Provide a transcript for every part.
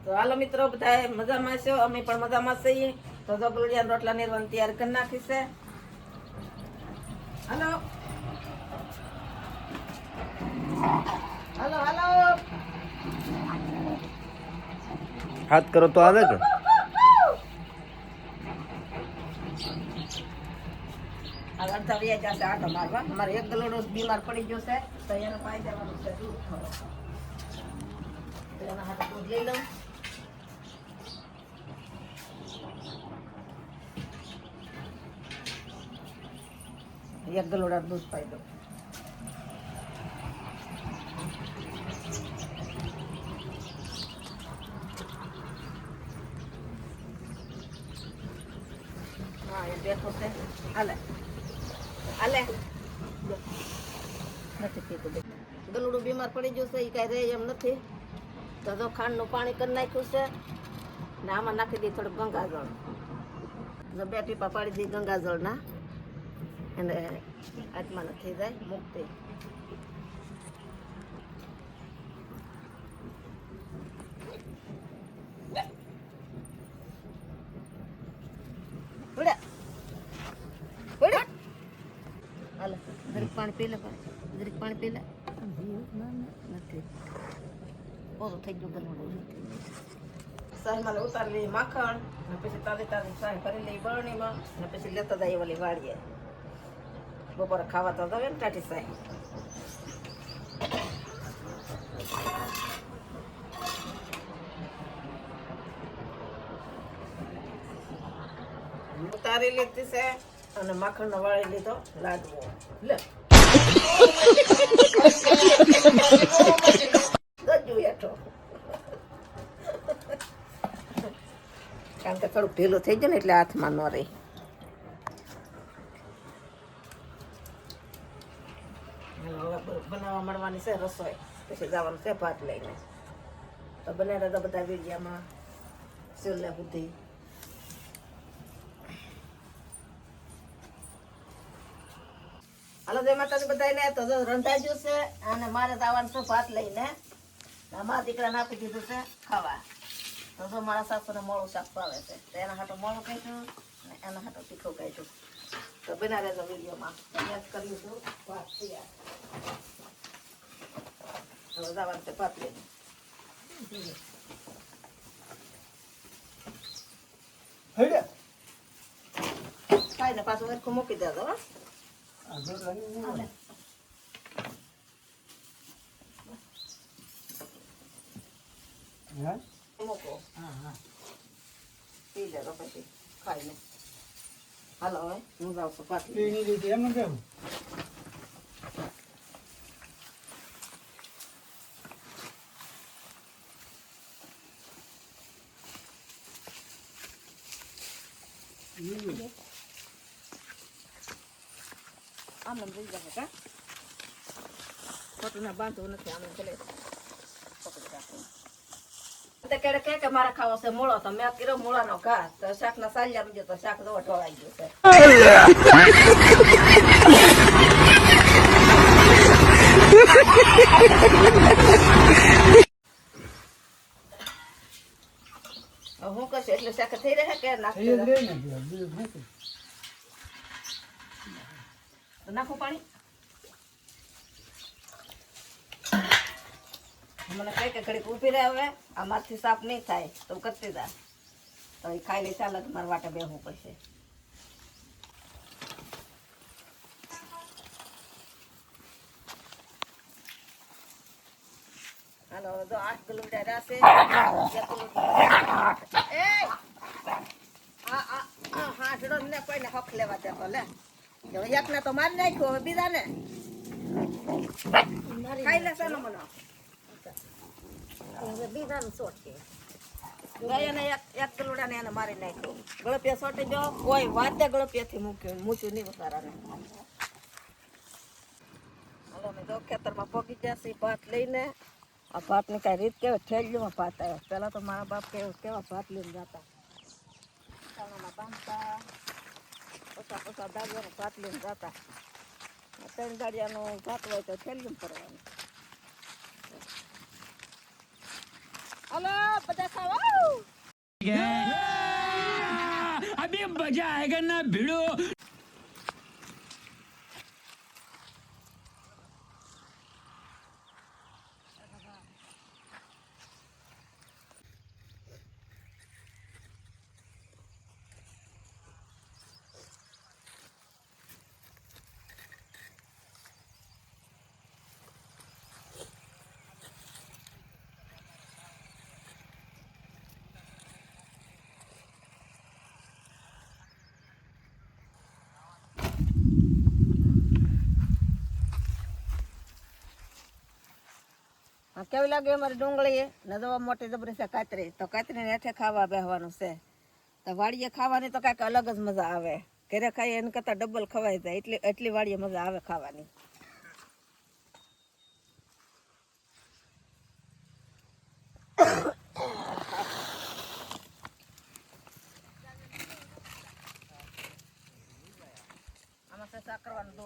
તો હાલો મિત્રો બધા મજામાં છો, અમે પણ મજામાં છીએ. તો જો ગલુડિયા રોટલા નિર્વાણ તૈયાર કરી નાખી છે. હાલો હાલો હાલો હાથ કરો તો આવે કે અડધા વ્યાજ જશે આટો મારવા. અમારે એક ગલોડો બીમાર પડી ગયો છે તો એને પાઈ દેવાનું છે દૂધ થોડો. તો એના હાથે દૂધ લઈ લઉં. એક ગલોડા દૂધ પાઈ દઉં. હા એ બેઠો છે. હાલે હાલે નથી પીતું. ગલુડું બીમાર પડી ગયું છે, એ કાંઈ રહે એમ નથી. તો જો ખાંડનું પાણી કરી નાખ્યું છે ને આમાં નાખી દઈ થોડુંક ગંગાજળ. જો 2 ટીપા પાડી દઈ ગંગાજળના, અને આત્માને થઈ જાય મુક્તિ. હાલે જરીક પાણી પી લે, જરીક પાણી પી લે. નથી ઓછું થઈ ગયું ગલુડું. સાહેબમાં ઉતારી લઈ માખણ, ને પછી તાજી તાજી સાહેબ કરી લઈ બરણીમાં, ને પછી લેતા જાય ઓલી વાડીએ. બપોરે ખાવા તો દવે ને ટાટી સાહેબ. ઉતારી લીધી છે અને માખણ નો વાળી લીધો લાડવો. લે કારણ કે થોડુંક ઢીલું થઈ ગયું ને એટલે હાથમાં ન રહી. બનાવવા મળવાની છે રસોઈ, પછી જવાનું છે ભાત લઈને. તો બનાવ્યા તો બધા વીડિયામાં છેલ્લે સુધી. હાલો જય માતાજી બધાને. તો રંધાઈ ગયું છે અને મારે જવાનું છે ભાત લઈને. મારા દીકરાને આપી દીધું છે ખાવા. તો જો મારા સાસુને મોળું શાક ભાવે છે, તો એના હાટું મોળું કાઢ્યું અને એના હાટું તીખું કાઢ્યું. તો બના રહેજો વિડીયોમાં. યાદ કર્યું છું ભાત તૈયાર. હવે જવાનું છે ભાત લઈને. ખાઈને પાછું હરખું મૂકી દેજો. મૂકો પી લેજો પછી ખાઈને. હાલો હવે હું જાઉં છું ભાત લઈને. આમ લઈ જશે કા ખોટું ના બાંધવું નથી. આમ ભલે પકડી રાખવું. કે મારે ખાવો છે મૂળો, તો મેં કર્યો મૂળાનો ઘા. તો શાક ના સાલિયા ગયો તો શાક દવા ઢોળાઈ ગયું છે. હું કશું એટલે શાક થઈ રહે કે નાખું પાણી. મને કઈ કે ઘડીક ઊભી રહે. હવે આમાંથી સાફ નહીં થાય તો કરતી જા. તો એ ખાઈ લઈ ચાલે તો મારે વાટે બેસવું પડશે. હાલો જો 8 ગલુડિયા રાસે. હાજડો ને કોઈને હક લેવા દેતો. લે એકને તો મારી નાખ્યો, હવે બીજા ને ખાઈ લેશે ને મને. બીજાનું સોટે એને એક ગલુડા ને એને મારી નાખ્યો. ગળપિયા સોટી જો કોઈ વાતે ગળપિયાથી મૂક્યું નહીં ઉતારાને. હાલો મેં જો ખેતરમાં પગી જશે ભાત લઈને. આ ભાતની કાંઈ રીત કેવી ઠેલીમાં ભાત આવ્યા. પહેલાં તો મારા બાપ કેવા ભાત લઈને જતા, ચાણામાં બાંધતા, ઓછા દાગવાનો ભાત લઈને જતા. 3 ગાડિયાનું ભાત હોય તો ઠેલીમાં ફરવાનું. હાલો બધા ખાવા अभी मजा आएगा ना भिड़ो. કેવી લાગે અમારી ડુંગળી ને તો મોટી જબરી છે કાતરી તો કાતરીને હેઠે ખાવા બેસવાનું છે તો વાડીએ ખાવાની તો કાંઈક અલગ જ મજા આવે ઘરે ખાઈએ એને કરતાં ડબલ ખવાઈ જાય એટલી વાડીએ મજા આવે ખાવાની આમાં છે શાક કરવાનું દો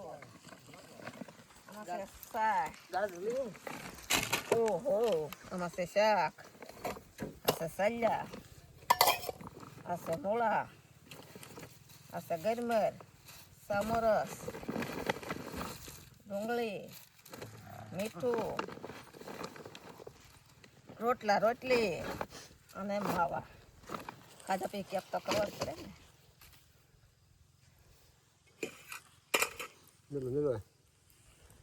આમાં છે શાક ઓહો આમાં છે શાક આ છે સલ્યા આ છે મૂળા આ છે ગરમર સામરસ ડુંગળી મીઠું રોટલી અને માવા ખાધા પી કેપ તો કરવો જ પડે ને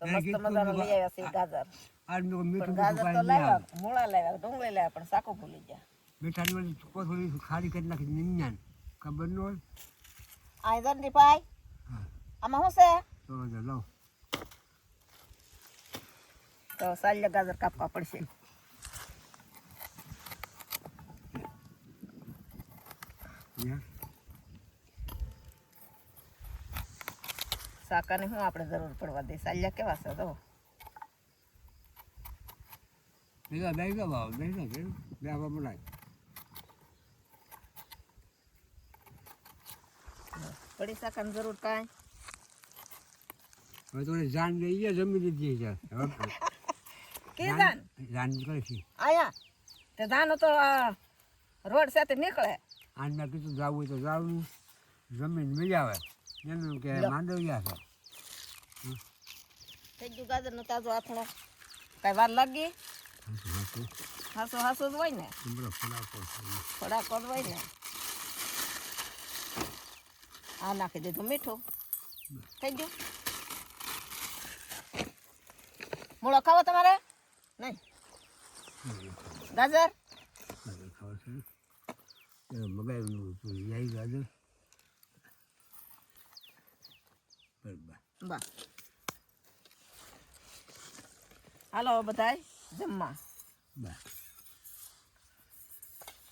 તો મસ્ત મજાનું લઈ આવ્યા છે ગાજર પણ ગાજર તો લાવ્યા મૂળા લાવ્યા ડુંગળી લાવ્યા પણ શાકો ભૂલી ગયા મીઠાની વાળી થોડી ખાલી કરી નાખી નિંજાન ખબર ન હોય આ જલ્દી પાય આમાં શું છે તો લાવ તો સાલ્યા ગાજર કાપવા પડશે શાકાની શું આપણે જરૂર પડવા દે સાલ્યા કેવા છે તો ભેગા ભેગા ભાવ ભેગા કે બેવા બનાય પડી શાકાની જરૂર કાંઈ હવે થોડી જાન લઈએ જમી લીધી છે કે જાન જાન નીકળે છે આયા તે જાનો તો રોડ સાથે નીકળે આજના કીધું જવું હોય તો જવું જમીન મજા આવે એનું કે માંડવ્યા છે થઈ ગયું ગાજરનો તાજો આથણો કાંઈ વાર લાગી હાસો જ હોય ને ફડાકો જ હોય ને આ નાખી દીધું મીઠું થઈ ગયું મૂળો ખાવો તમારે નહીં ગાજર મગાઈ ગાજર બા હાલો બધાય જમવા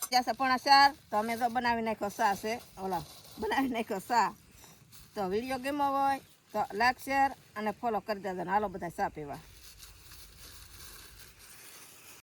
ત્યાં છે 4:30 તો અમે તો બનાવી નાખ્યો શા છે ઓલા બનાવી નાખ્યો શા તો વિડીયો ગમ્યો હોય તો લાઈક શેર અને ફોલો કરી દેજો હાલો બધા શા પીવા